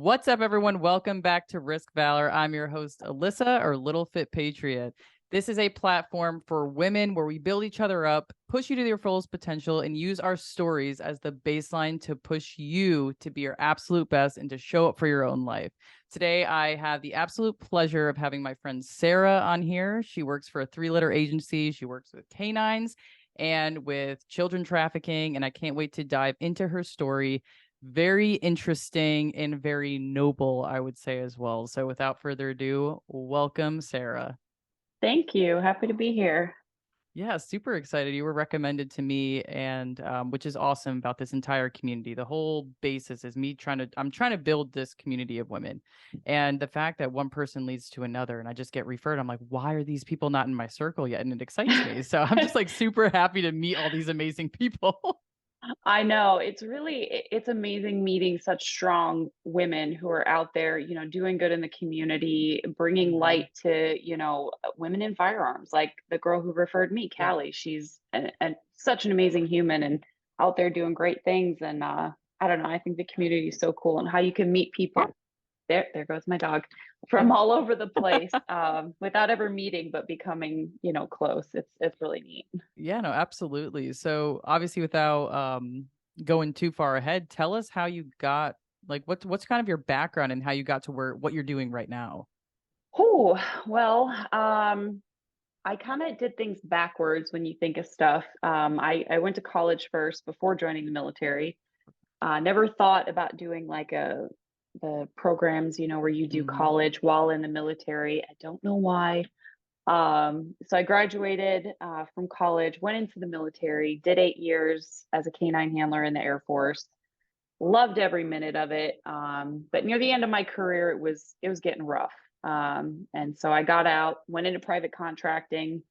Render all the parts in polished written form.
What's up, everyone? Welcome back to Risk Valor. I'm your host, Alyssa, or Little Fit Patriot. This is a platform for women where we build each other up, push you to your fullest potential, and use our stories as the baseline to push you to be your absolute best and to show up for your own life. Today, I have the absolute pleasure of having my friend Sarah on here. She works for a 3-letter agency. She works with canines and with children trafficking, and I can't wait to dive into her story. Very interesting and very noble, I would say, as well. So without further ado, welcome, Sarah. Thank you. Happy to be here. Yeah, super excited. You were recommended to me, and which is awesome about this entire community. The whole basis is I'm trying to build this community of women. And the fact that one person leads to another and I just get referred, I'm like, why are these people not in my circle yet? And it excites me. So I'm just like super happy to meet all these amazing people. I know it's amazing meeting such strong women who are out there, doing good in the community, bringing Mhm. light to, women in firearms. Like the girl who referred me, Yeah. Callie, she's such an amazing human and out there doing great things. And I don't know, I think the community is so cool and how you can meet people. There goes my dog from all over the place without ever meeting, but becoming, close. It's really neat. Yeah, no, absolutely. So obviously without going too far ahead, tell us how you got like what's kind of your background and how you got to what you're doing right now. Oh, well, I kind of did things backwards when you think of stuff. I went to college first before joining the military. Never thought about doing like the programs, where you do Hmm. college while in the military. I don't know why. So I graduated from college, went into the military, did 8 years as a canine handler in the Air Force. Loved every minute of it. But near the end of my career, it was getting rough. And so I got out, went into private contracting,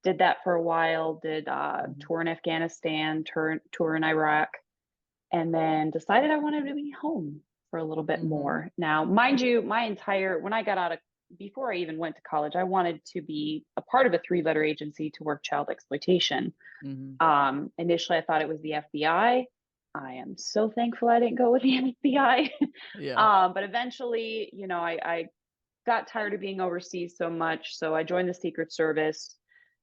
did that for a while, did Hmm. tour in Afghanistan, tour in Iraq, and then decided I wanted to be home for a little bit Hmm. more. Now, mind you, when I got out of before I even went to college, I wanted to be a part of a 3-letter agency to work child exploitation. Hmm. Initially, I thought it was the FBI. I am so thankful I didn't go with the FBI. Yeah. But eventually, I got tired of being overseas so much. So I joined the Secret Service,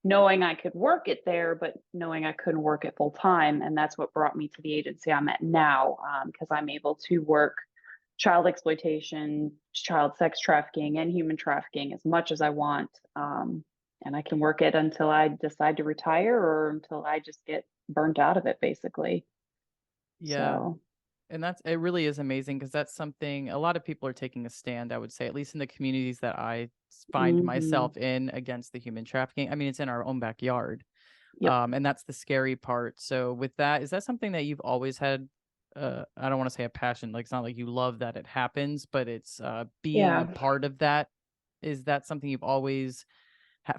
knowing I could work it there, but knowing I couldn't work it full time. And that's what brought me to the agency I'm at now, because I'm able to work child exploitation, child sex trafficking, and human trafficking as much as I want. And I can work it until I decide to retire or until I just get burnt out of it, basically. Yeah. So, And it really is amazing because that's something a lot of people are taking a stand, I would say, at least in the communities that I find mhm. myself in against the human trafficking. I mean, it's in our own backyard. Yep. And that's the scary part. So with that, is that something that you've always had? I don't want to say a passion, like it's not like you love that it happens, but it's being a Yeah. part of that. Is that something you've always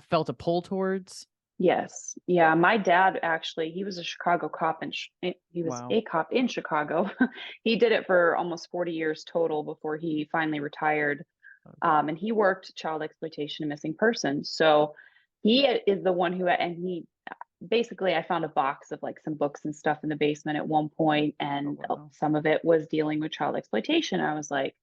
felt a pull towards? Yes. Yeah. My dad actually, he was a Chicago cop and he was Wow. a cop in Chicago. He did it for almost 40 years total before he finally retired. Okay. And he worked child exploitation and missing persons. So he is the one who, and he basically, I found a box of like some books and stuff in the basement at one point, Oh and wow. some of it was dealing with child exploitation. I was like,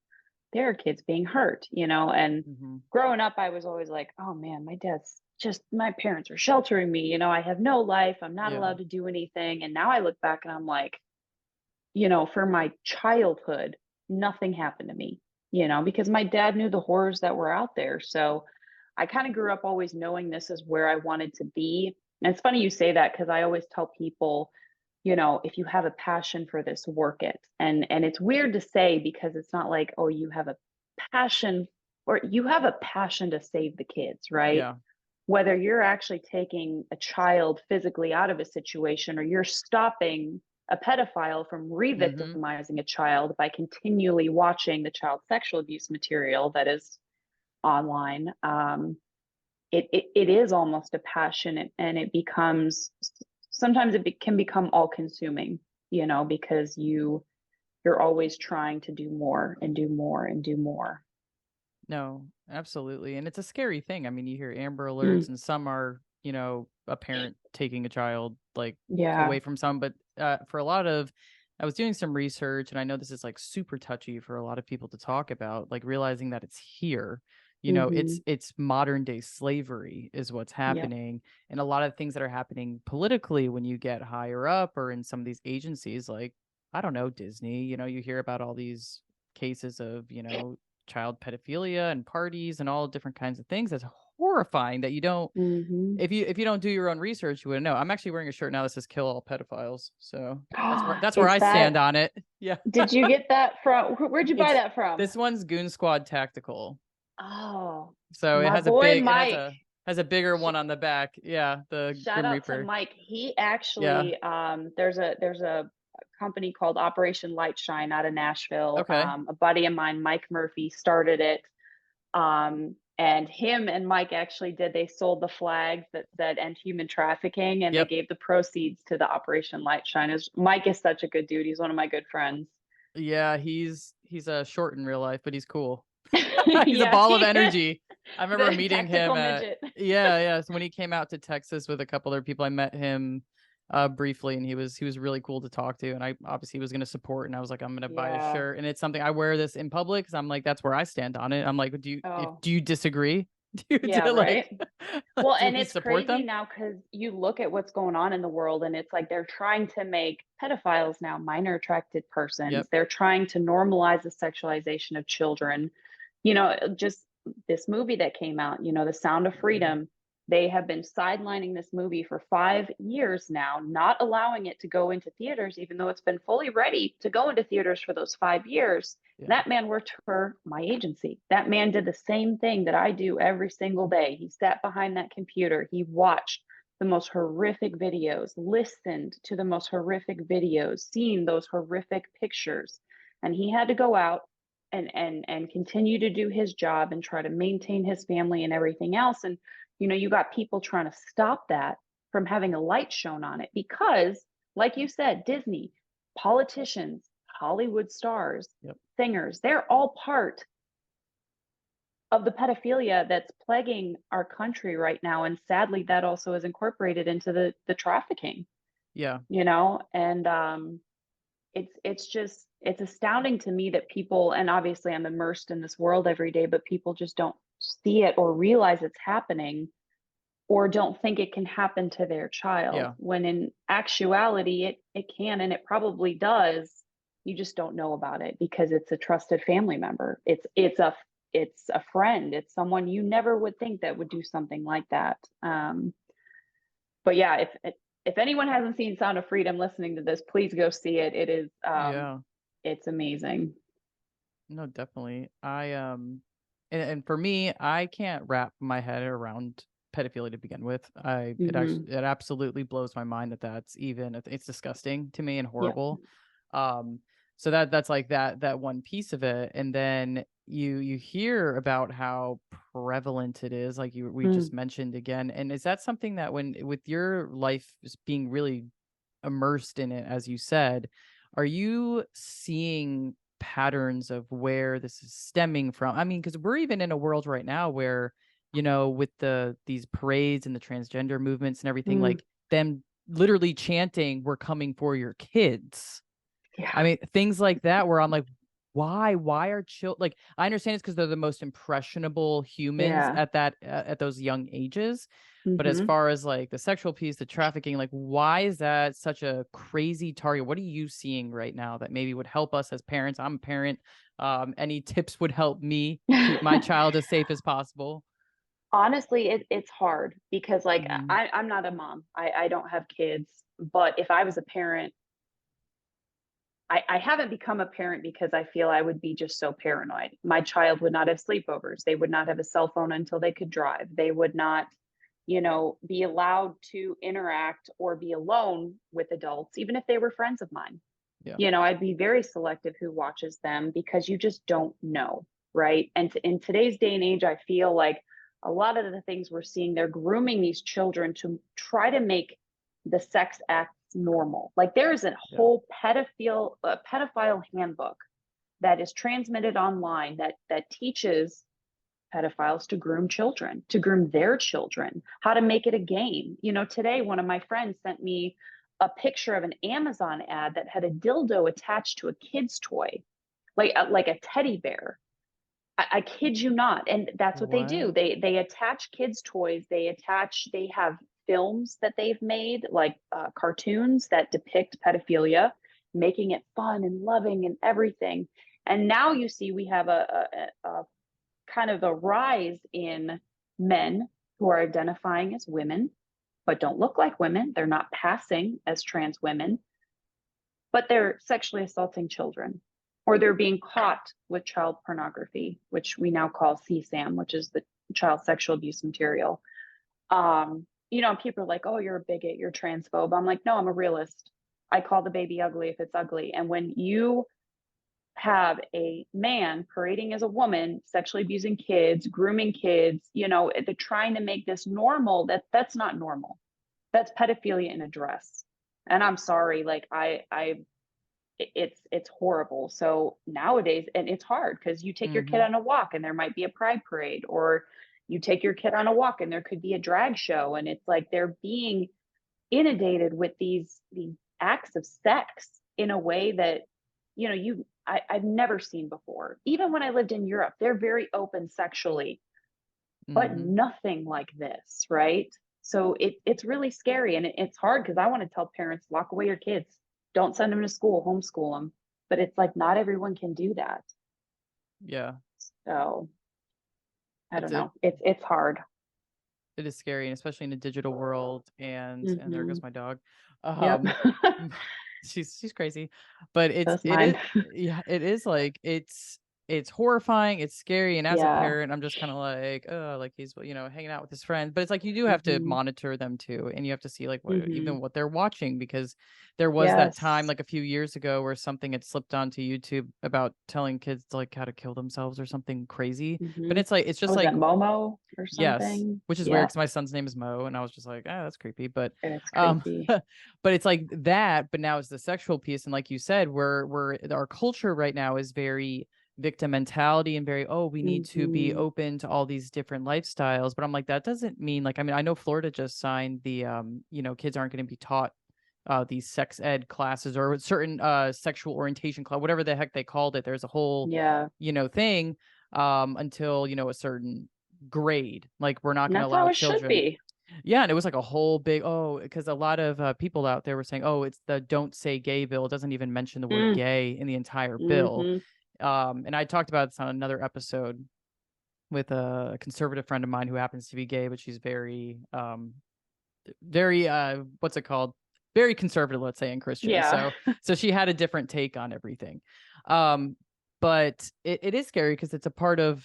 there are kids being hurt, and Hmm. growing up, I was always like, oh man, my parents are sheltering me. I have no life. I'm not Yeah. allowed to do anything. And now I look back and I'm like, for my childhood, nothing happened to me, because my dad knew the horrors that were out there. So I kind of grew up always knowing this is where I wanted to be. And it's funny you say that because I always tell people, if you have a passion for this, work it. And it's weird to say because it's not like, oh, you have a passion or you have a passion to save the kids, right? Yeah. Whether you're actually taking a child physically out of a situation or you're stopping a pedophile from Hmm. re-victimizing a child by continually watching the child sexual abuse material that is online. It is almost a passion, and it becomes sometimes can become all consuming, because you're always trying to do more and do more and do more. No, absolutely. And it's a scary thing. I mean, you hear Amber Alerts, Mm, and some are, a parent taking a child like yeah. away from some, but for a lot of I was doing some research, and I know this is like super touchy for a lot of people to talk about, like realizing that it's here. You know, Mhm. it's modern day slavery is what's Yep. happening, and a lot of things that are happening politically when you get higher up or in some of these agencies, like I don't know, Disney. You know, you hear about all these cases of, you know, child pedophilia and parties and all different kinds of things. That's horrifying that you don't, Mhm. if you don't do your own research, you wouldn't know. I'm actually wearing a shirt now that says "Kill all pedophiles," so that's where Is I stand that on it. Yeah. did you get that from where'd you buy It's that from? this one's Goon Squad Tactical, Oh, so my boy it Mike. has a bigger Sh one on the back. Yeah, the Shout Grim out to Reaper. Mike. He Yeah. actually there's a company called Operation Light Shine out of Nashville. Okay. A buddy of mine, Mike Murphy, started it. And him and Mike actually they sold the flags that said end human trafficking, and they Yep. gave the proceeds to the Operation Light Shine. Mike is such a good dude. He's one of my good friends. Yeah, he's a short in real life, but he's cool. He's a Yeah, ball of he is energy. I remember the meeting him tactical at, midget. yeah. So when he came out to Texas with a couple other people, I met him briefly, and he was really cool to talk to. And I obviously was gonna support, and I was like, I'm gonna buy a Yeah. shirt. And it's something I wear this in public because I'm like, that's where I stand on it. I'm like, Oh, do you disagree? yeah, right. Well, Do and we it's support crazy them? now because you look at what's going on in the world, and it's like they're trying to make pedophiles now minor attracted persons. Yep. They're trying to normalize the sexualization of children. Just this movie that came out, The Sound of Freedom, they have been sidelining this movie for 5 years now, not allowing it to go into theaters, even though it's been fully ready to go into theaters for those 5 years. Yeah. That man worked for my agency. That man did the same thing that I do every single day. He sat behind that computer. He watched the most horrific videos, listened to the most horrific videos, seen those horrific pictures. And he had to go out and continue to do his job and try to maintain his family and everything else. And you got people trying to stop that from having a light shown on it because, like you said, Disney, politicians, Hollywood stars, Yep. singers, they're all part of the pedophilia that's plaguing our country right now. And sadly, that also is incorporated into the trafficking, Yeah. and it's astounding to me that people, and obviously I'm immersed in this world every day, but people just don't see it or realize it's happening or don't think it can happen to their child Yeah. when in actuality it can and it probably does. You just don't know about it because it's a trusted family member. It's a friend. It's someone you never would think that would do something like that. But yeah, if anyone hasn't seen Sound of Freedom listening to this, please go see it. Yeah. It's amazing. No, definitely. And for me, I can't wrap my head around pedophilia to begin with. Hmm. It absolutely blows my mind that that's even, it's disgusting to me and Yeah. horrible. Um, so that's like that one piece of it. And then you hear about how prevalent it is, like we just Mm. mentioned again. And is that something that when with your life just being really immersed in it, as you said, are you seeing patterns of where this is stemming from? I mean, because we're even in a world right now where, you know, with these parades and the transgender movements and everything, Mm. like them literally chanting, "We're coming for your kids." I Yeah. mean, things like that where I'm like, why? Why are children like I understand it's because they're the most impressionable humans Yeah. at those young ages. But as Hmm. far as like the sexual piece, the trafficking, like why is that such a crazy target? What are you seeing right now that maybe would help us as parents? I'm a parent. Any tips would help me keep my child as safe as possible. Honestly, it's hard because like Mm, I'm not a mom. I don't have kids, but if I was a parent, I haven't become a parent because I feel I would be just so paranoid. My child would not have sleepovers. They would not have a cell phone until they could drive. They would not, be allowed to interact or be alone with adults, even if they were friends of mine. yeah, I'd be very selective who watches them because you just don't know, right? And in today's day and age, I feel like a lot of the things we're seeing, they're grooming these children to try to make the sex acts normal. Like there is a yeah, whole pedophile handbook that is transmitted online that teaches pedophiles to groom children, to groom their children, how to make it a game. Today one of my friends sent me a picture of an Amazon ad that had a dildo attached to a kid's toy, like a teddy bear. I kid you not. And that's what they do. What? They attach kids' toys. They have films that they've made, like cartoons that depict pedophilia, making it fun and loving and everything. And now you see we have a kind of a rise in men who are identifying as women, but don't look like women. They're not passing as trans women, but they're sexually assaulting children, or they're being caught with child pornography, which we now call CSAM, which is the child sexual abuse material. People are like, oh, you're a bigot, you're transphobe. I'm like, no, I'm a realist. I call the baby ugly if it's ugly. And when you have a man parading as a woman, sexually abusing kids, grooming kids, they're trying to make this normal. That's not normal. That's pedophilia in a dress. And I'm sorry, like it's horrible. So nowadays, and it's hard because you take your kid on a walk and there might be a pride parade, or you take your kid on a walk and there could be a drag show, and it's like they're being inundated with these acts of sex in a way that I've never seen before. Even when I lived in Europe, they're very open sexually, but nothing like this, right? So it's really scary, and it's hard because I want to tell parents, lock away your kids, don't send them to school, homeschool them. But it's like not everyone can do that. Yeah. So I It's don't a know. It's hard. it is scary, and especially in a digital world. And there goes my dog. Yep. Um, she's crazy, but That's it is, mine. yeah, it is like it's horrifying, it's scary, and as a Yeah. parent, I'm just kind of like, oh, like he's hanging out with his friends, but it's like you do have to hmm monitor them too, and you have to see like hmm even what they're watching, because there was that time Yes. like a few years ago where something had slipped onto YouTube about telling kids like how to kill themselves or something crazy, but hmm it's just Was like that Momo or yes, something? which is weird Yeah. because my son's name is Mo, and I was just like, "Ah, that's creepy." But, It's um, creepy. but it's like that. But now it's the sexual piece, and like you said, we're our culture right now is very victim mentality and very, oh, we need to be hmm open to all these different lifestyles. But I'm like, that doesn't mean like, I mean, I know Florida just signed the kids aren't going to be taught these sex ed classes or certain sexual orientation class, whatever the heck they called it. There's a whole Yeah. thing until a certain grade. Like we're not And going to that's how allow it should children. be. Yeah, and it was like a whole big, because a lot of people out there were saying, oh, it's the don't say gay bill. It doesn't even mention the word Mm. gay in the entire bill. hmm And I talked about this on another episode with a conservative friend of mine who happens to be gay, but she's very what's it called, very conservative, let's say, and Christian. Yeah. So she had a different take on everything. But it is scary because it's a part of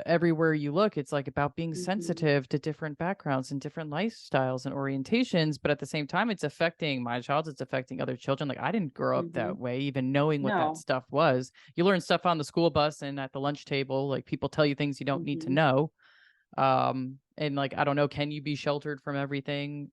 everywhere you look. It's like about being hmm sensitive to different backgrounds and different lifestyles and orientations, but at the same time it's affecting my child, it's affecting other children. Like I didn't grow up hmm that way, even knowing what that No. stuff was. You learn stuff on the school bus and at the lunch table, like people tell you things you don't need to hmm know. And like I don't know, can you be sheltered from everything?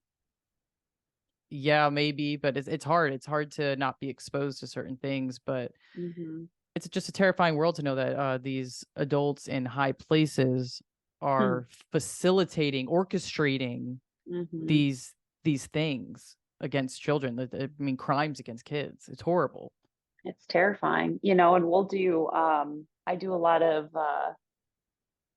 Yeah, maybe, but it's hard. It's hard to not be exposed to certain things, but hmm it's just a terrifying world to know that these adults in high places are facilitating, orchestrating hmm these things against children. I mean, crimes against kids. It's horrible. It's terrifying, and I do a lot of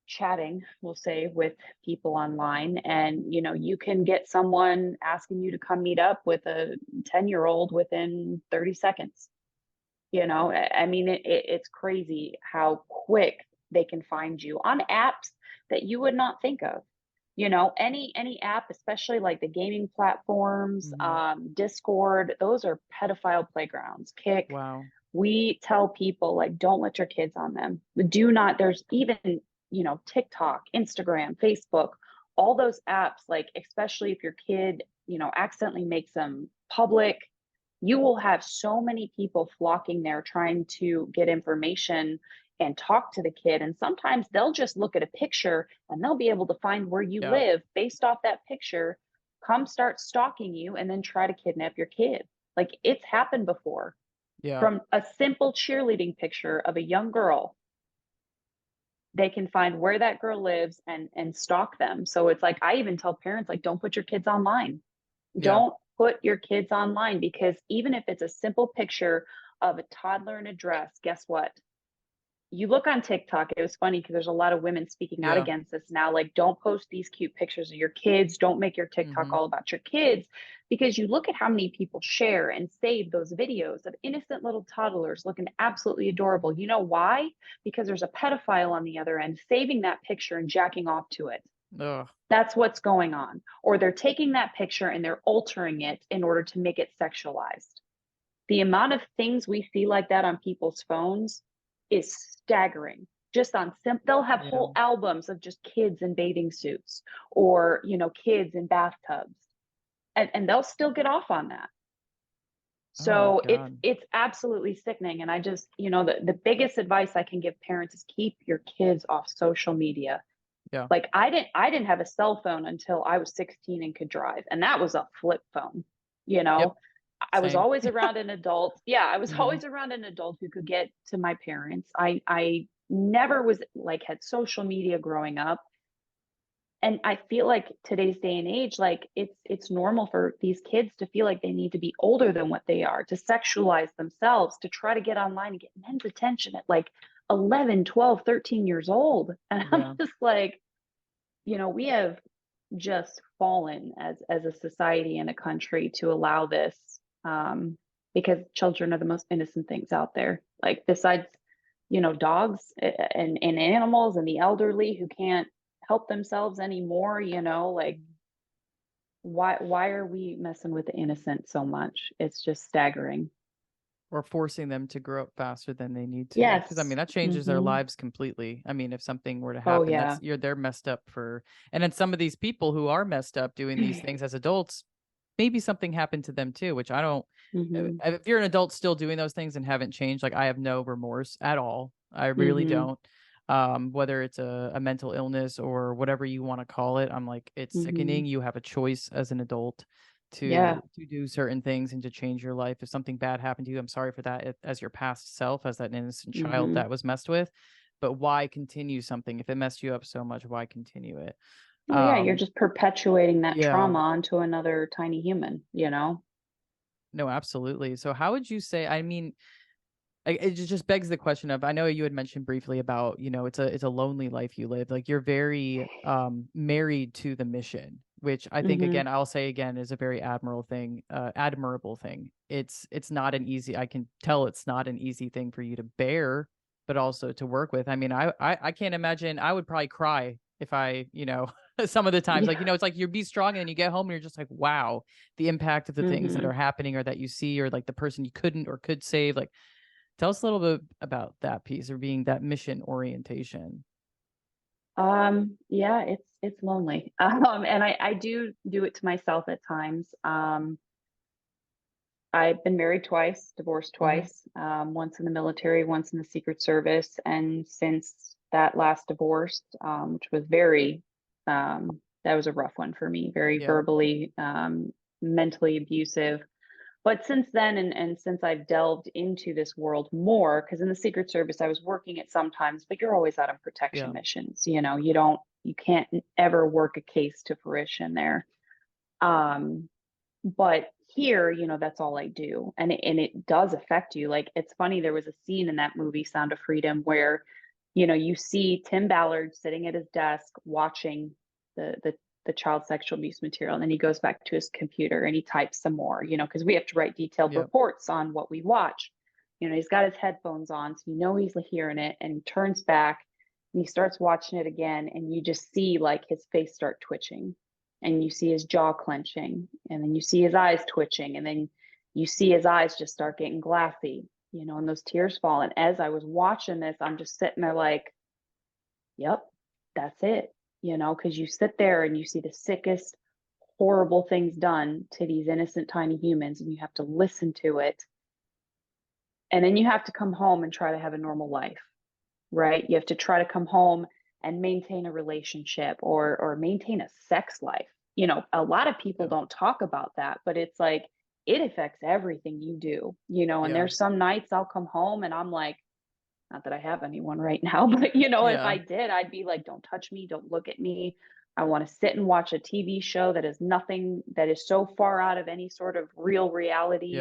chatting, we'll say, with people online. And, you can get someone asking you to come meet up with a 10-year-old within 30 seconds. I mean, it's crazy how quick they can find you on apps that you would not think of. Any app, especially like the gaming platforms, Mhm. Discord, those are pedophile playgrounds. Kick. Wow. We tell people, like, don't let your kids on them. Do not. There's even TikTok, Instagram, Facebook, all those apps. Like, especially if your kid accidentally makes them public, you will have so many people flocking there trying to get information and talk to the kid. And sometimes they'll just look at a picture and they'll be able to find where you Yeah. live based off that picture, come start stalking you, and then try to kidnap your kid. Like, it's happened before. Yeah. From a simple cheerleading picture of a young girl, they can find where that girl lives and stalk them. So it's like, I even tell parents, like, don't put your kids online. Yeah. Don't put your kids online, because even if it's a simple picture of a toddler in a dress, guess what? You look on TikTok, it was funny because there's a lot of women speaking out Yeah. against this now. Like, don't post these cute pictures of your kids. Don't make your TikTok Mm-hmm. all about your kids, because you look at how many people share and save those videos of innocent little toddlers looking absolutely adorable. You know why? Because there's a pedophile on the other end saving that picture and jacking off to it. Ugh. That's what's going on. Or they're taking that picture and they're altering it in order to make it sexualized. The amount of things we see like that on people's phones is staggering. Just on they'll have Yeah. whole albums of just kids in bathing suits, or kids in bathtubs, and they'll still get off on that. Oh my So it's God. it's absolutely sickening. And I just, the biggest advice I can give parents is keep your kids off social media. Yeah. Like, I didn't have a cell phone until I was 16 and could drive, and that was a flip phone. You Yep. know, I was Same. always around an adult. Yeah, I was Mm-hmm. always around an adult who could get to my parents. I never was like had social media growing up. And I feel like today's day and age, like it's normal for these kids to feel like they need to be older than what they are, to sexualize themselves, to try to get online and get men's attention at like 11, 12, 13 years old. And I'm Yeah. just like, we have just fallen as a society and a country to allow this, because children are the most innocent things out there. Like, besides, dogs and animals and the elderly who can't help themselves anymore, like, why are we messing with the innocent so much? It's just staggering. Or forcing them to grow up faster than they need to. Because I mean, Yes. that changes their Hmm. lives completely. I mean, if something were to Oh happen, yeah. they're messed up for, and then some of these people who are messed up doing these things as adults, maybe something happened to them too, which I don't, Hmm. if you're an adult still doing those things and haven't changed, like I have no remorse at all. I really Hmm. don't. Whether it's a mental illness or whatever you want to call it, I'm like, it's Hmm. sickening. You have a choice as an adult Yeah. to do certain things and to change your life. If something bad happened to you, I'm sorry for that, as your past self, as that innocent child Hmm. that was messed with. But why continue something if it messed you up so much? Why continue it? Well, yeah, you're just perpetuating that Yeah. trauma onto another tiny human. No, absolutely. So how would you say, I mean, it just begs the question of, I know you had mentioned briefly about, it's a lonely life you live. Like, you're very married to the mission, which I think, Hmm. again, I'll say again, is a very admirable thing. It's not an easy, I can tell it's not an easy thing for you to bear, but also to work with. I mean, I can't imagine. I would probably cry if some of the times, like, Yeah. it's like you be strong and then you get home and you're just like, wow, the impact of the things that Hmm. are happening or that you see, or like the person you couldn't or could save. Like, tell us a little bit about that piece, or being that mission orientation. Yeah, it's lonely. And I do it to myself at times. I've been married twice, divorced Hmm. twice, once in the military, once in the Secret Service. And since that last divorce, which was that was a rough one for me, very Yeah. verbally, mentally abusive. But since then, and since I've delved into this world more, because in the Secret Service, I was working it sometimes, but you're always out on protection Yeah. missions. You can't ever work a case to fruition there. Um, but here, that's all I do. And it does affect you. Like, it's funny, there was a scene in that movie, Sound of Freedom, where, you see Tim Ballard sitting at his desk watching the the child sexual abuse material, and then he goes back to his computer and he types some more, because we have to write detailed Yeah. reports on what we watch. He's got his headphones on, so he's hearing it, and he turns back and he starts watching it again, and you just see like his face start twitching, and you see his jaw clenching, and then you see his eyes twitching, and then you see his eyes just start getting glassy, and those tears fall. And as I was watching this, I'm just sitting there like, yep, that's it, because you sit there and you see the sickest, horrible things done to these innocent tiny humans, and you have to listen to it. And then you have to come home and try to have a normal life, right? You have to try to come home and maintain a relationship, or maintain a sex life. A lot of people Yeah. don't talk about that, but it's like it affects everything you do, and Yeah. there's some nights I'll come home and I'm like, not that I have anyone right now, but if Yeah. I did, I'd be like, don't touch me, don't look at me. I want to sit and watch a TV show that is nothing, that is so far out of any sort of real reality,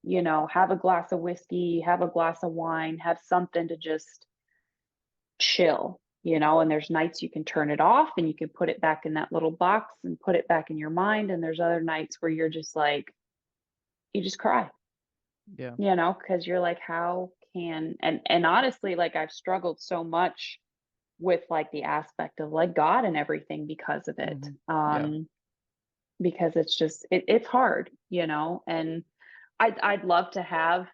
Yeah. have a glass of whiskey, have a glass of wine, have something to just chill, and there's nights you can turn it off and you can put it back in that little box and put it back in your mind. And there's other nights where you're just like, you just cry, Yeah. because you're like, how can, and honestly, like I've struggled so much with like the aspect of like God and everything because of it. Hmm. Yeah. Because it's just it's hard, and I'd love to have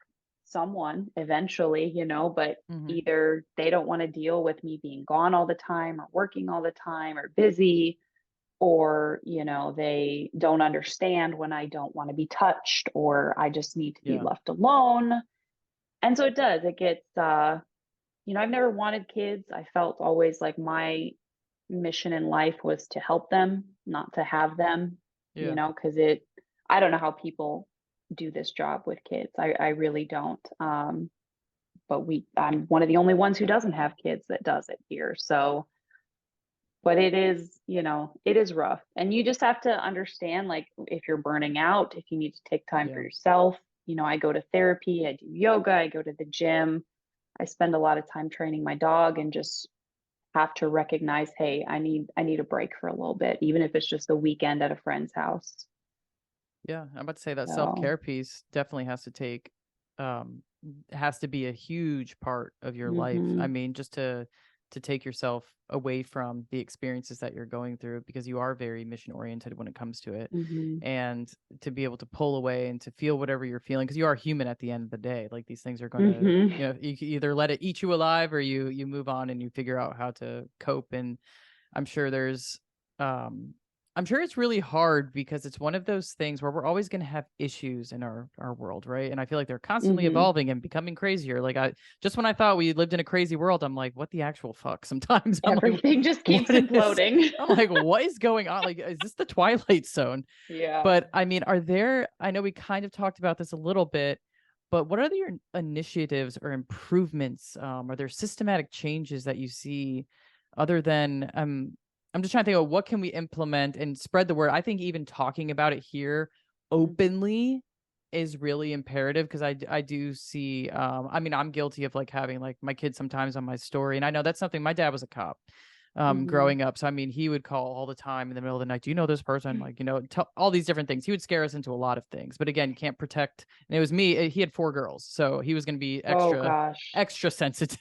someone eventually, but Hmm. either they don't want to deal with me being gone all the time or working all the time or busy, or they don't understand when I don't want to be touched or I just need to be Yeah. left alone. And so it gets I've never wanted kids. I felt always like my mission in life was to help them, not to have them, Yeah. because I don't know how people do this job with kids. I really don't. But I'm one of the only ones who doesn't have kids that does it here. So, but it is rough. And you just have to understand, like, if you're burning out, if you need to take time for Yeah. yourself, I go to therapy, I do yoga, I go to the gym. I spend a lot of time training my dog and just have to recognize, hey, I need a break for a little bit, even if it's just a weekend at a friend's house. Yeah. I'm about to say that So, self-care piece definitely um has to be a huge part of your life. I mhm, mean, just to take yourself away from the experiences that you're going through, because you are very mission oriented when it comes to it, mhm, and to be able to pull away and to feel whatever you're feeling, because you are human at the end of the day. Like, these things are going to, mhm, you can either let it eat you alive, or you move on and you figure out how to cope. And I'm sure there's um I'm sure it's really hard, because it's one of those things where we're always going to have issues in our world, right? And I feel like they're constantly mhm. evolving and becoming crazier. Like, I just when I thought we lived in a crazy world, I'm like, what the actual fuck? Sometimes I'm like, Everything just keeps what is imploding. I'm like, what is going on? Like, is this the Twilight Zone? Yeah. But I mean, I know we kind of talked about this a little bit, but what are your initiatives or improvements? Are there systematic changes that you see, other than I'm just trying to think of what can we implement and spread the word. I think even talking about it here Mhm, openly is really imperative, because I do see, I mean, I'm guilty of like having like my kids sometimes on my story, and I know that's something. My dad was a cop mhm, growing up, so I mean, he would call all the time in the middle of the night, do you know this person, like, tell all these different things. He would scare us into a lot of things, but again, you can't protect. And it was me, he had 4 girls, so he was going to be oh extra gosh. extra sensitive.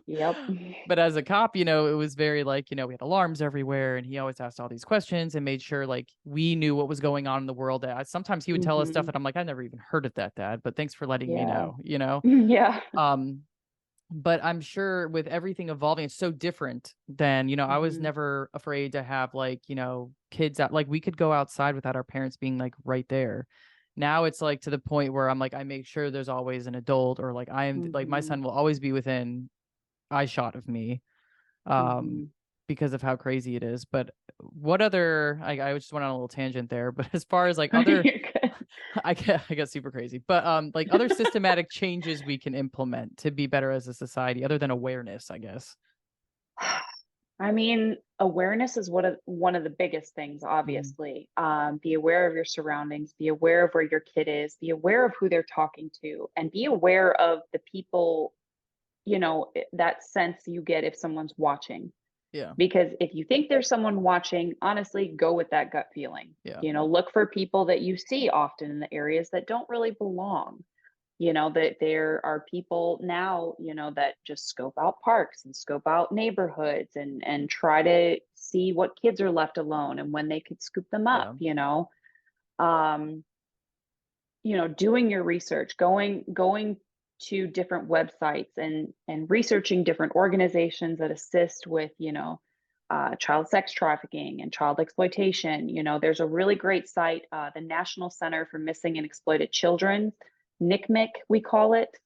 Yep. But as a cop, it was very like, we had alarms everywhere, and he always asked all these questions and made sure like we knew what was going on in the world. Sometimes he would tell us stuff Mhm. that I'm like, I never even heard of that, Dad, but thanks for letting me Yeah. know. Yeah. um but I'm sure with everything evolving, it's so different than, I was Mhm. never afraid to have like, kids out. Like, we could go outside without our parents being like right there. Now it's like to the point where I'm like, I make sure there's always an adult, or like I am, like my Mhm. son will always be within eye shot of me, um, Mhm. because of how crazy it is. But what other, I just went on a little tangent there, but as far as like other, You're good. I got super crazy. But like other systematic changes we can implement to be better as a society, other than awareness, I guess. I mean, awareness is one of the biggest things, Mhm. obviously. Be aware of your surroundings, be aware of where your kid is, be aware of who they're talking to, and be aware of the people, that sense you get if someone's watching. Yeah. Because if you think there's someone watching, honestly, go with that gut feeling. Yeah. Look for people that you see often in the areas that don't really belong. That there are people now, that just scope out parks and scope out neighborhoods and try to see what kids are left alone and when they could scoop them up, Yeah. um doing your research, going to different websites and researching different organizations that assist with, child sex trafficking and child exploitation. There's a really great site, the National Center for Missing and Exploited Children, NCMEC, we call it.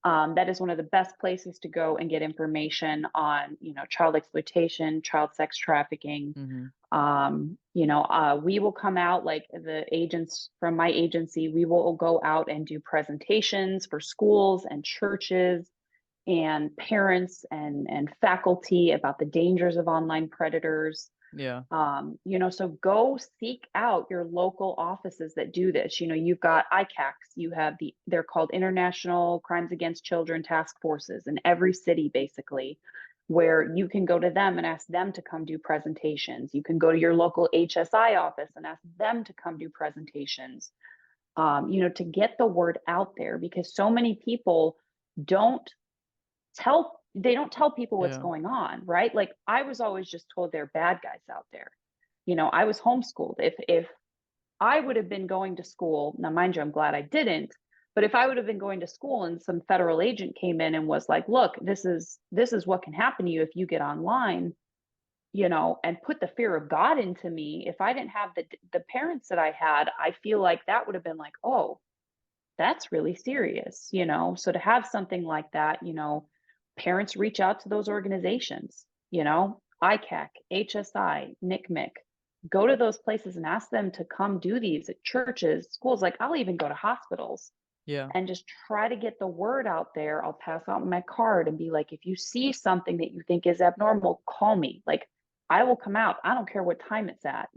That is one of the best places to go and get information on, child exploitation, child sex trafficking. Hmm. We will come out, like the agents from my agency, we will go out and do presentations for schools and churches and parents and faculty about the dangers of online predators. Yeah. So go seek out your local offices that do this. You've got ICACs, they're called International Crimes Against Children Task Forces in every city, basically, where you can go to them and ask them to come do presentations. You can go to your local HSI office and ask them to come do presentations, to get the word out there, because so many people don't don't tell people what's Yeah. going on, right? Like, I was always just told they're bad guys out there. I was homeschooled. If I would have been going to school, now mind you, I'm glad I didn't, but if I would have been going to school and some federal agent came in and was like, look, this is what can happen to you if you get online, and put the fear of God into me, if I didn't have the parents that I had, I feel like that would have been like, oh, that's really serious. So to have something like that, parents reach out to those organizations, ICAC, HSI, NCMEC, go to those places and ask them to come do these at churches, schools. Like, I'll even go to hospitals Yeah. and just try to get the word out there. I'll pass out my card and be like, if you see something that you think is abnormal, call me. Like, I will come out. I don't care what time it's at,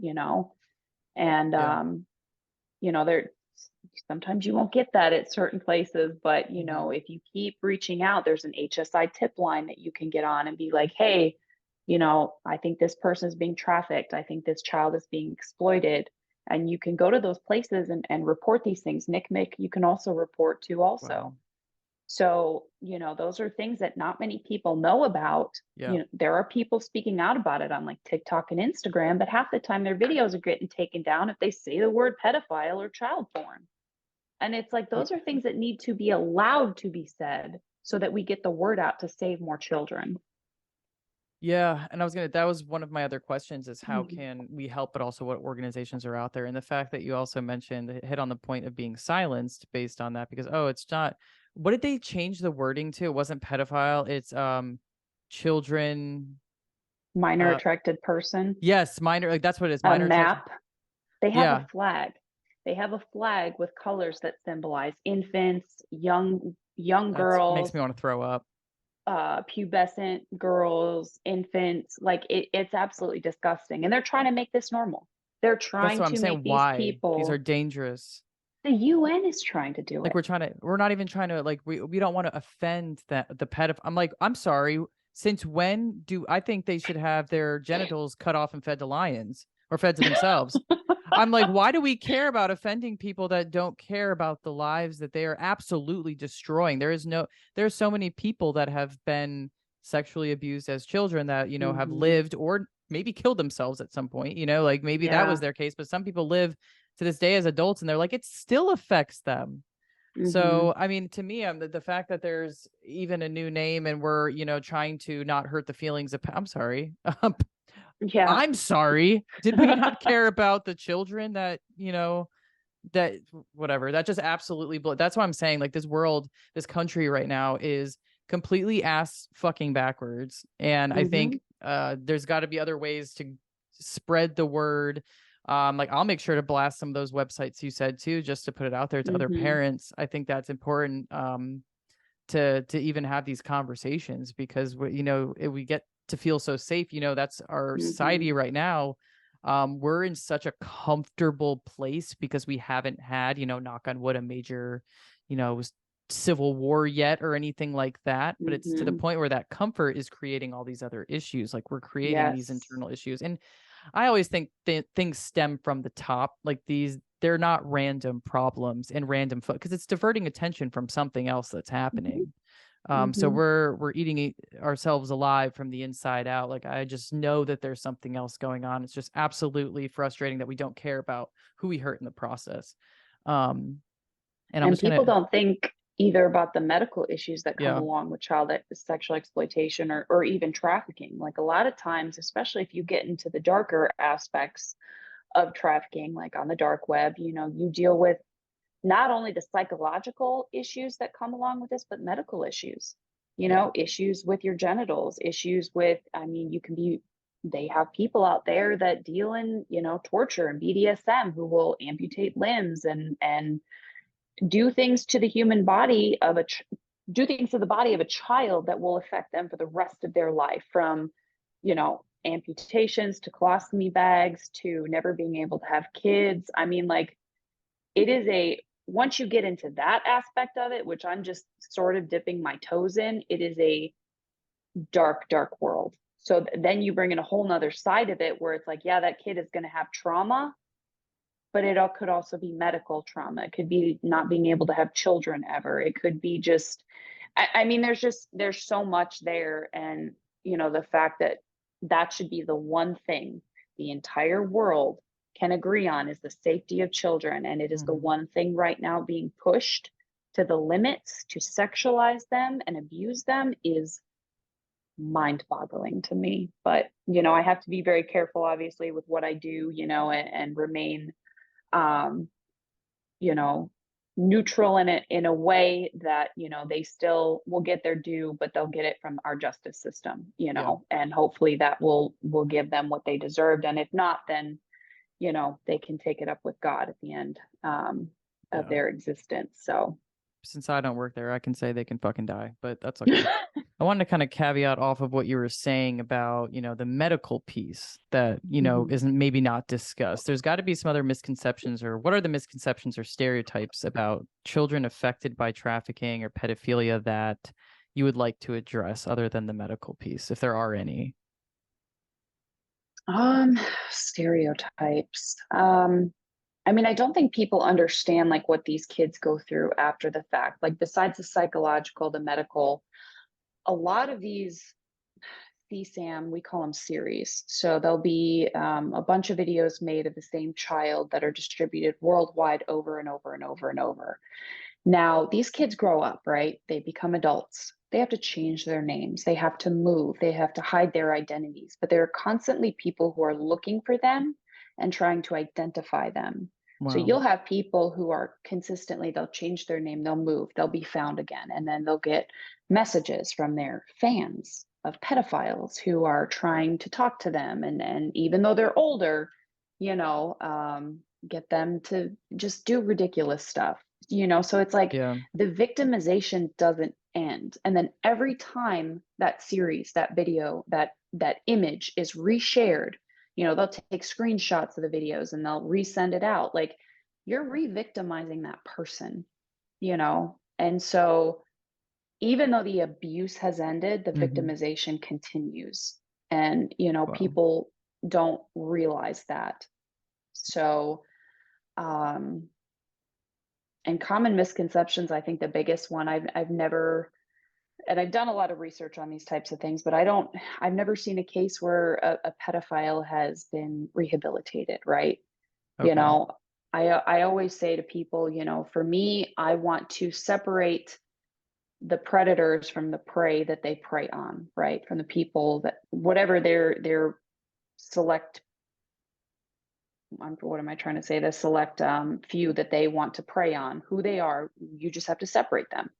and Yeah. there sometimes you won't get that at certain places, but Mhm. if you keep reaching out, there's an HSI tip line that you can get on and be like, hey, I think this person is being trafficked, I think this child is being exploited, and you can go to those places and report these things. NCMEC, you can also report to also. Wow. So, those are things that not many people know about. Yeah. There are people speaking out about it on like TikTok and Instagram, but half the time their videos are getting taken down if they say the word pedophile or child porn. And it's like, Y- those are things that need to be allowed to be said so that we get the word out to save more children. Yeah, and that was one of my other questions, is how Mhm. can we help, but also what organizations are out there. And the fact that you also mentioned, hit on the point of being silenced based on that, because, oh, it's not, what did they change the wording to? It wasn't pedophile, it's children, Minor uh attracted person, yes, minor, like that's what it is, a minor attraction. map. They have a Yeah, flag. They have a flag with colors that symbolize infants, young that's makes me girls, want to throw up. pubescent girls, infants. Like, it's absolutely disgusting. And they're trying to make this normal. They're That's trying what I'm to saying. make these Why? These are people, dangerous. the UN is trying to do Like, it. we're not even trying to, like, we don't want to offend the pedophile. I'm like, I'm sorry. Since when do I think they should have their genitals cut off and fed to lions or fed to themselves? I'm like, why do we care about offending people that don't care about the lives that they are absolutely destroying? There's so many people that have been sexually abused as children that, have Hmm. lived or maybe killed themselves at some point, like maybe that was Yeah. their case, but some people live to this day as adults and they're like, it still affects them. Hmm. So, I mean, to me, the fact that there's even a new name and we're, trying to not hurt the feelings of, I'm sorry. Yeah. I'm sorry. Did we not care about the children that, that whatever, that just absolutely that's why I'm saying, like, this country right now is completely ass fucking backwards. And I think Hmm. there's got to be other ways to spread the word. Like, I'll make sure to blast some of those websites you said too, just to put it out there to other Hmm. parents. I think that's important, to even have these conversations, because we get to feel so safe. That's our Hmm. society right now. We're in such a comfortable place because we haven't had, knock on wood, a major, you know, civil war yet or anything like that. But it's to the Hmm. point where that comfort is creating all these other issues. Like, we're creating these Yes. internal issues. And I always think things stem from the top. Like, they're not random problems and random because it's diverting attention from something else that's Hmm. happening. So Hmm. we're eating ourselves alive from the inside out. Like, I just know that there's something else going on. It's just absolutely frustrating that we don't care about who we hurt in the process. Um, and I'm And just people gonna, don't think either about the medical issues that come yeah, along with sexual exploitation, or even trafficking. Like, a lot of times, especially if you get into the darker aspects of trafficking, like on the dark web, you deal with not only the psychological issues that come along with this, but medical issues, yeah, issues with your genitals, issues with, I mean, they have people out there that deal in, torture and BDSM, who will amputate limbs and do things to the human body of do things to the body of a child that will affect them for the rest of their life, from, amputations to colostomy bags to never being able to have kids. I mean, like, it is once you get into that aspect of it, which I'm just sort of dipping my toes in, it is a dark, dark world. So then you bring in a whole nother side of it where it's like, yeah, that kid is going to have trauma, but it could also be medical trauma. It could be not being able to have children ever. It could be just, I mean, there's so much there. And, the fact that that should be the one thing the entire world can agree on is the safety of children. And it is the one thing right now being pushed to the limits to sexualize them and abuse them is mind-boggling to me. But I have to be very careful, obviously, with what I do, and remain you know neutral in it, in a way that they still will get their due, but they'll get it from our justice system, and hopefully that will give them what they deserved. And if not, then they can take it up with God at the end of their existence. So since I don't work there, I can say they can fucking die, but that's okay. I wanted to kind of caveat off of what you were saying about, the medical piece that, isn't maybe not discussed. There's got to be some other misconceptions, or what are the misconceptions or stereotypes about children affected by trafficking or pedophilia that you would like to address other than the medical piece, if there are any? Stereotypes. I mean, I don't think people understand like what these kids go through after the fact. Like, besides the psychological, the medical, a lot of these CSAM, we call them series. So there'll be a bunch of videos made of the same child that are distributed worldwide over and over and over and over. Now, these kids grow up, right? They become adults. They have to change their names. They have to move. They have to hide their identities. But there are constantly people who are looking for them and trying to identify them. Wow. So you'll have people who are consistently, they'll change their name, they'll move, they'll be found again. And then they'll get messages from their fans of pedophiles who are trying to talk to them. And even though they're older, get them to just do ridiculous stuff. So it's like the victimization doesn't end. And then every time that series, that video, that image is reshared, they'll take screenshots of the videos and they'll resend it out. Like, you're re-victimizing that person, and so even though the abuse has ended, the victimization continues. And people don't realize that. So and common misconceptions, I think the biggest one, I've never, and I've done a lot of research on these types of things, but I've never seen a case where a pedophile has been rehabilitated, right? Okay. I always say to people, for me, I want to separate the predators from the prey that they prey on, right? From the people that, whatever their select, what am I trying to say? The select few that they want to prey on, who they are, you just have to separate them.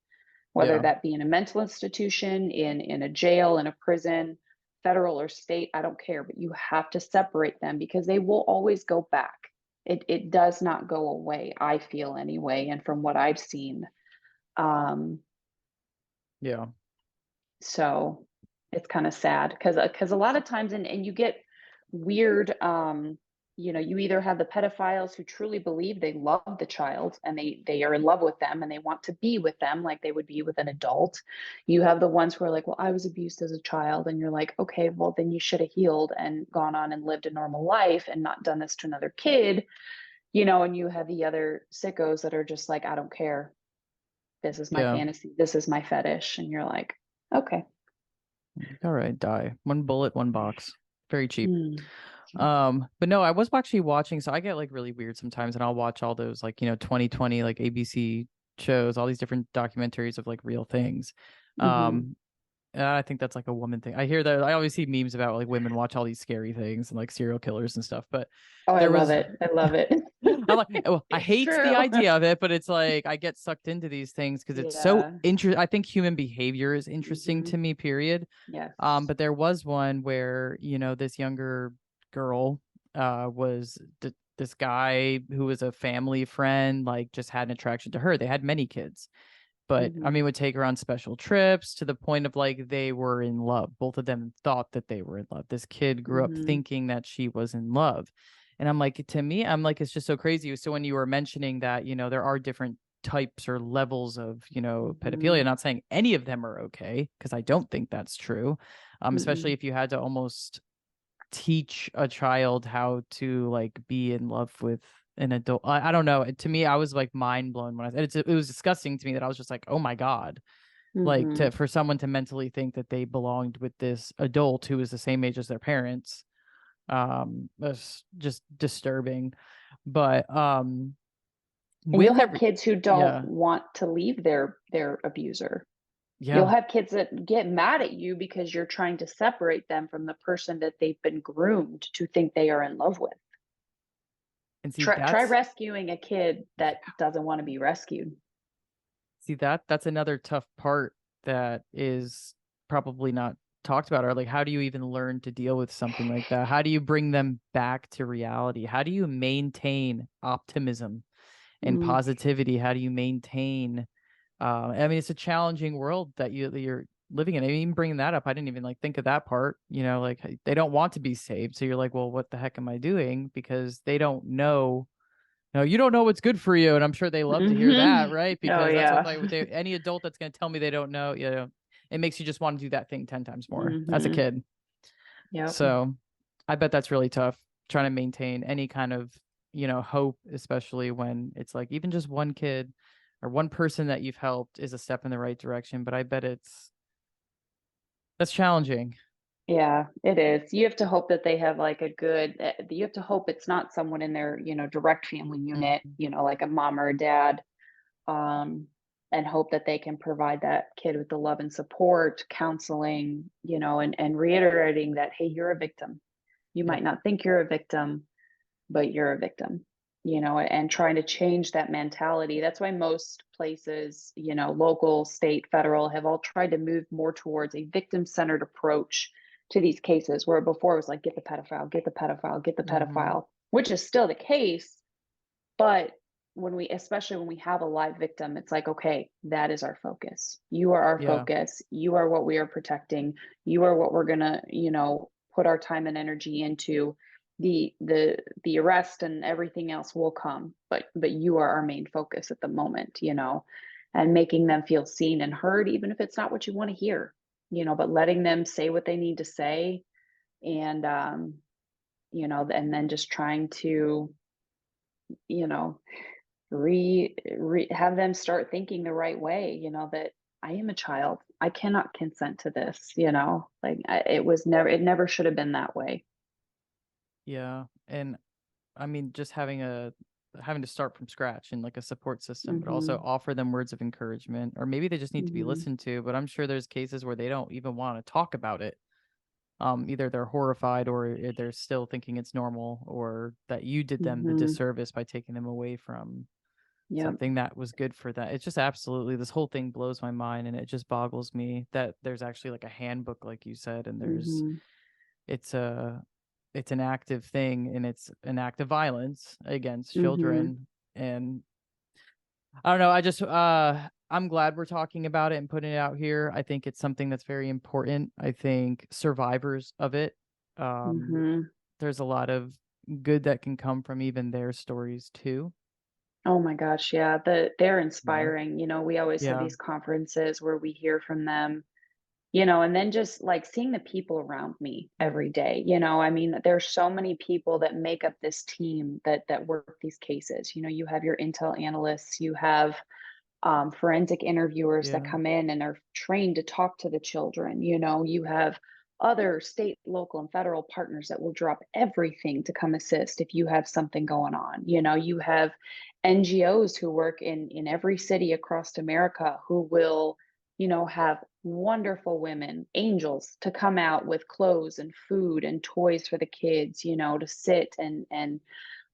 Whether that be in a mental institution, in a jail, in a prison, federal or state, I don't care, but you have to separate them because they will always go back. It does not go away, I feel, anyway, and from what I've seen. So it's kind of sad because a lot of times, and you get weird, you either have the pedophiles who truly believe they love the child and they are in love with them and they want to be with them like they would be with an adult. You have the ones who are like, well, I was abused as a child. And you're like, okay, well, then you should have healed and gone on and lived a normal life and not done this to another kid, and you have the other sickos that are just like, I don't care. This is my fantasy. This is my fetish. And you're like, okay. All right, die. One bullet, one box. Very cheap. But no, I was actually watching, so I get like really weird sometimes, and I'll watch all those like 2020 like ABC shows, all these different documentaries of like real things. I think that's like a woman thing. I hear that, I always see memes about like women watch all these scary things and like serial killers and stuff, but I love it. I'm like, I hate the idea of it, but it's like I get sucked into these things because it's so interesting. I think human behavior is interesting to me, period. Yes. But there was one where this younger girl was this guy who was a family friend, like just had an attraction to her. They had many kids, But I Mhm. mean, would take her on special trips to the point of like they were in love. Both of them thought that they were in love. This kid grew up Mhm. thinking that she was in love. And I'm like, to me, I'm like, it's just so crazy. So when you were mentioning that, there are different types or levels of, pedophilia, Mhm. not saying any of them are okay, because I don't think that's true. Especially Mm-mm. if you had to almost teach a child how to like be in love with an adult. I don't know. To me, I was like mind blown when it was disgusting to me that I was just like, oh my God. Like Mhm. for someone to mentally think that they belonged with this adult who is the same age as their parents, was just disturbing. But And you'll with have every kids who don't yeah, want to leave their abuser. You'll yeah. have kids that get mad at you because you're trying to separate them from the person that they've been groomed to think they are in love with. And see Try that's rescuing a kid that doesn't want to be rescued. that's another tough part that is probably not talked about, or like how do you even learn to deal with something like that? How do you bring them back to reality? How do you maintain optimism and Mm, positivity? How do you maintain I mean, it's a challenging world that you're living in. I mean, even bringing that up, I didn't even like think of that part. Like they don't want to be saved, so you're like, well, what the heck am I doing? Because they don't know. No, you don't know what's good for you, and I'm sure they love to hear that, mhm. right? Oh, Because that's what yeah. like any adult that's going to tell me they don't know, it makes you just want to do that thing 10 times more as a Mhm. kid. Yep. So I bet that's really tough trying to maintain any kind of, hope, especially when it's like even just one kid or one person that you've helped is a step in the right direction. But I bet that's challenging. Yeah, it is. You have to hope that they have like a good, you have to hope it's not someone in their, direct family unit, Mhm. like a mom or a dad, um, and hope that they can provide that kid with the love and support, counseling, and reiterating that, hey, you're a victim. You Yep. might not think you're a victim, but you're a victim, and trying to change that mentality. That's why most places, local, state, federal, have all tried to move more towards a victim centered approach to these cases, where before it was like, get the pedophile, get the pedophile, get the Hmm. pedophile, which is still the case. But especially when we have a live victim, it's like, okay, that is our focus. You are our Yeah. focus. You are what we are protecting. You are what we're gonna, put our time and energy into. The arrest and everything else will come, but you are our main focus at the moment, and making them feel seen and heard, even if it's not what you want to hear, but letting them say what they need to say, and and then just trying to, you know, have them start thinking the right way, that I am a child. I cannot consent to this, like it never should have been that way. Yeah. And I mean, just having to start from scratch and like a support system, but also Mhm. offer them words of encouragement, or maybe they just need to be Mhm. listened to. But I'm sure there's cases where they don't even want to talk about it. Either they're horrified or they're still thinking it's normal, or that you did them the Mhm. disservice by taking them away from Yep. something that was good for that. It's just absolutely, this whole thing blows my mind, and it just boggles me that there's actually like a handbook, like you said, and Mhm. it's a it's an active thing, and it's an act of violence against Mhm. children. And I don't know, I'm glad we're talking about it and putting it out here. I think it's something that's very important. I think survivors of it, um Mhm. there's a lot of good that can come from even their stories too. Oh my gosh, yeah. They're Yeah. inspiring. We always have Yeah. these conferences where we hear from them, and then just like seeing the people around me every day. I mean, there's so many people that make up this team that work these cases. You have your intel analysts, you have forensic interviewers that Yeah. come in and are trained to talk to the children. You have other state, local, and federal partners that will drop everything to come assist if you have something going on. You have NGOs who work in every city across America who will, have wonderful women, angels, to come out with clothes and food and toys for the kids, to sit and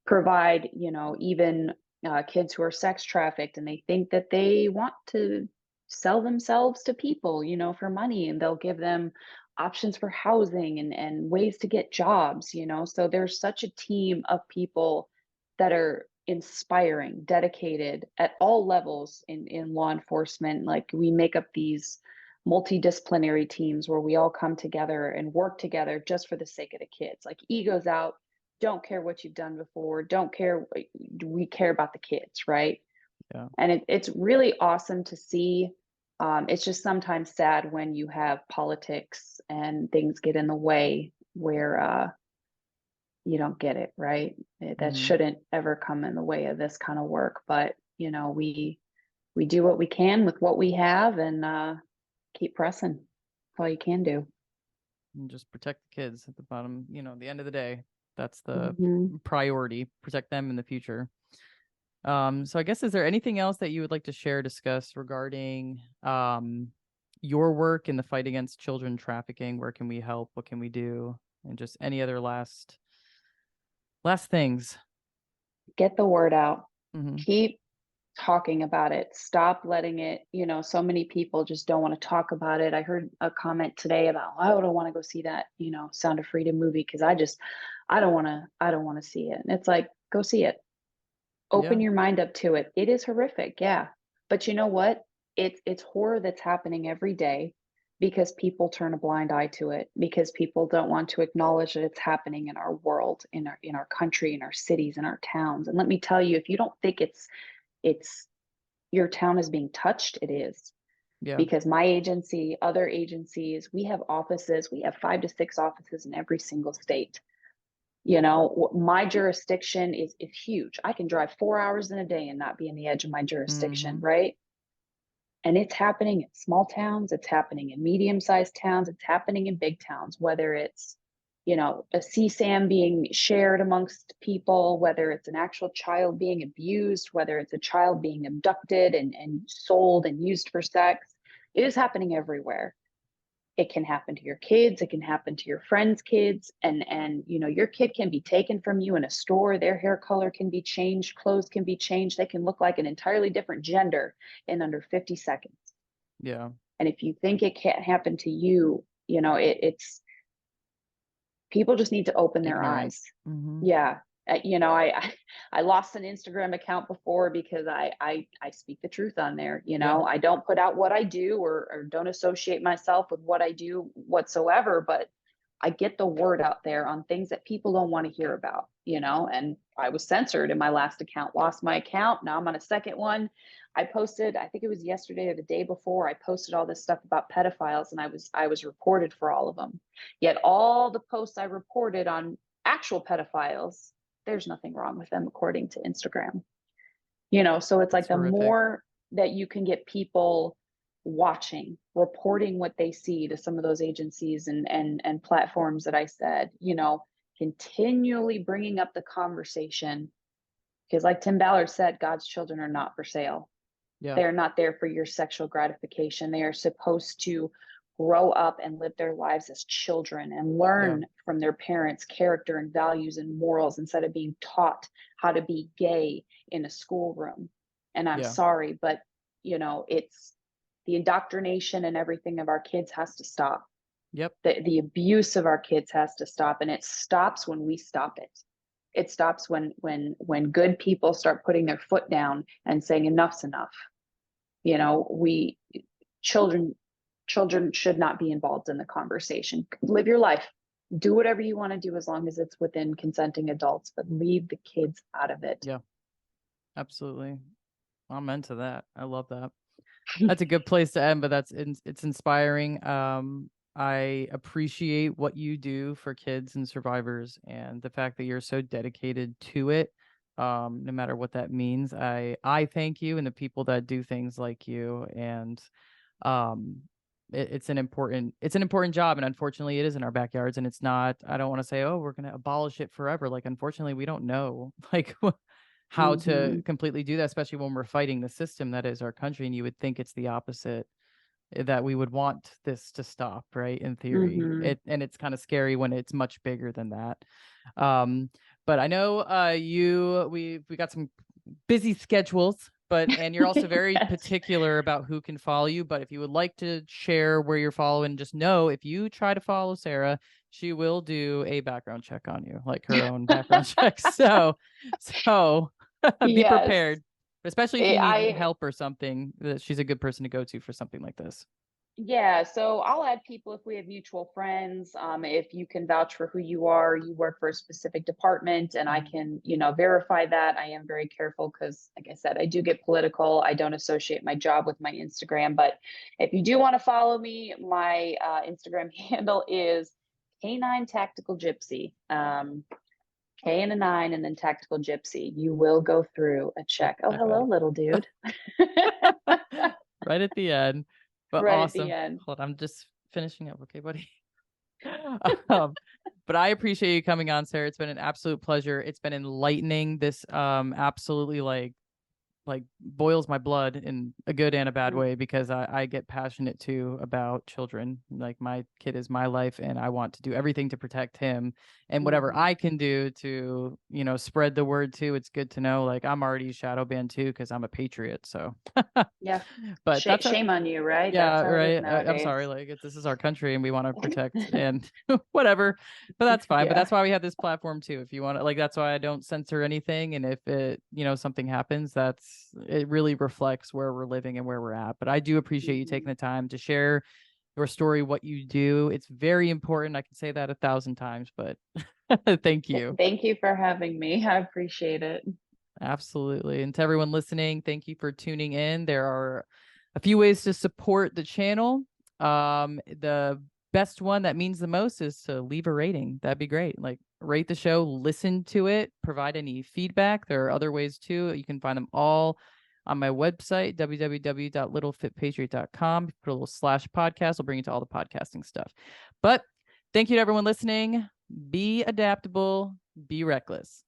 provide, even kids who are sex trafficked and they think that they want to sell themselves to people, for money, and they'll give them options for housing and ways to get jobs. So there's such a team of people that are inspiring, dedicated at all levels in law enforcement. Like, we make up these multidisciplinary teams where we all come together and work together just for the sake of the kids. Like, egos out, don't care what you've done before, don't care, we care about the kids, right? Yeah. And it's really awesome to see. It's just sometimes sad when you have politics and things get in the way where you don't get it, right? That Mhm. shouldn't ever come in the way of this kind of work. But we do what we can with what we have, and keep pressing. That's all you can do. And just protect the kids at the bottom. At the end of the day, that's the Hmm. priority. Protect them in the future. So I guess, is there anything else that you would like to share, discuss regarding your work in the fight against children trafficking? Where can we help? What can we do? And just any other last things. Get the word out. Hmm. Keep talking about it. Stop letting it, so many people just don't want to talk about it. I heard a comment today about, I don't want to go see that, Sound of Freedom movie because I don't want to see it. And it's like, go see it. Yeah. Open your mind up to it. It is horrific, yeah. But you know what? It's horror that's happening every day because people turn a blind eye to it, because people don't want to acknowledge that it's happening in our world, in our country, in our cities, in our towns. And let me tell you, if you don't think it's your town is being touched, it is. Yeah. Because my agency, other agencies, we have offices, we have 5 to 6 offices in every single state. My jurisdiction is huge. I can drive 4 hours in a day and not be in the edge of my jurisdiction, Hmm. right? And it's happening in small towns, it's happening in medium-sized towns, it's happening in big towns, whether it's, a CSAM being shared amongst people, whether it's an actual child being abused, whether it's a child being abducted and sold and used for sex. It is happening everywhere. It can happen to your kids, it can happen to your friends' kids, and your kid can be taken from you in a store, their hair color can be changed, clothes can be changed, they can look like an entirely different gender in under 50 seconds. Yeah. And if you think it can't happen to you, it's people just need to open their Ignorant. eyes. Hmm. Yeah. I lost an Instagram account before because I speak the truth on there. Yeah. I don't put out what I do, or don't associate myself with what I do whatsoever, but I get the word out there on things that people don't want to hear about, and I was censored in my last account, lost my account. Now I'm on a second one. I posted, I think it was yesterday or the day before, I posted all this stuff about pedophiles, and I was reported for all of them. Yet all the posts I reported on actual pedophiles, there's nothing wrong with them according to Instagram. So it's like, That's the horrific. more that you can get people watching, reporting what they see to some of those agencies and platforms that I said, continually bringing up the conversation. Because, like Tim Ballard said, God's children are not for sale. Yeah. They are not there for your sexual gratification. They are supposed to grow up and live their lives as children and Yeah. learn from their parents' character and values and morals, instead of being taught how to be gay in a schoolroom. And I'm Yeah. sorry, but it's the indoctrination and everything of our kids has to stop. Yep. The abuse of our kids has to stop, and it stops when we stop it. It stops when good people start putting their foot down and saying enough's enough. We children children should not be involved in the conversation. Live your life, do whatever you want to do as long as it's within consenting adults, but leave the kids out of it. Yeah. Absolutely. I'm into that. I love that. That's a good place to end, but it's inspiring. I appreciate what you do for kids and survivors, and the fact that you're so dedicated to it. No matter what that means. I thank you, and the people that do things like you. And um it's an important job, and unfortunately it is in our backyards. And it's not, I don't want to say, oh, we're going to abolish it forever. Like, unfortunately, we don't know like how Mm-hmm. to completely do that, especially when we're fighting the system that is our country. And you would think it's the opposite, that we would want this to stop, right? In theory, Mm-hmm. and it's kind of scary when it's much bigger than that. um but I know we got some busy schedules, and you're also very Yes. particular about who can follow you. But if you would like to share where you're following, just know, if you try to follow Sarah, she will do a background check on you, like her own background check. So Be Yes. prepared, especially if you need I help or something. That she's a good person to go to for something like this. Yeah, so I'll add people if we have mutual friends. If you can vouch for who you are, you work for a specific department, and I can, verify that. I am very careful because, like I said, I do get political. I don't associate my job with my Instagram. But if you do want to follow me, my Instagram handle is K9 Tactical Gypsy. K and a 9 and then Tactical Gypsy. You will go through a check. Oh, hello, little dude. Right at the end. But Right at the awesome. end. Hold on, I'm just finishing up. Okay, buddy. But I appreciate you coming on, Sarah. It's been an absolute pleasure. It's been enlightening. This absolutely like boils my blood in a good and a bad way, because I get passionate too about children. Like, my kid is my life, and I want to do everything to protect him, and whatever I can do to, spread the word too. It's good to know, like, I'm already shadow banned too, because I'm a patriot. So Yeah. but that's Shame on you, right? That's yeah, how it is right. I'm nowadays. sorry. Like, this is our country, and we want to protect and whatever. But that's fine. But Yeah. that's why we have this platform too. If you want to, like, that's why I don't censor anything. And if it, something happens, it really reflects where we're living and where we're at. But I do appreciate you taking the time to share your story, what you do. It's very important. I can say that 1,000 times, but thank you. Thank you for having me. I appreciate it. Absolutely. And to everyone listening, thank you for tuning in. There are a few ways to support the channel. The best one that means the most is to leave a rating. That'd be great. Like, rate the show, listen to it, provide any feedback. There are other ways too. You can find them all on my website, www.littlefitpatriot.com. Put a little /podcast. I'll bring you to all the podcasting stuff. But thank you to everyone listening. Be adaptable. Be reckless.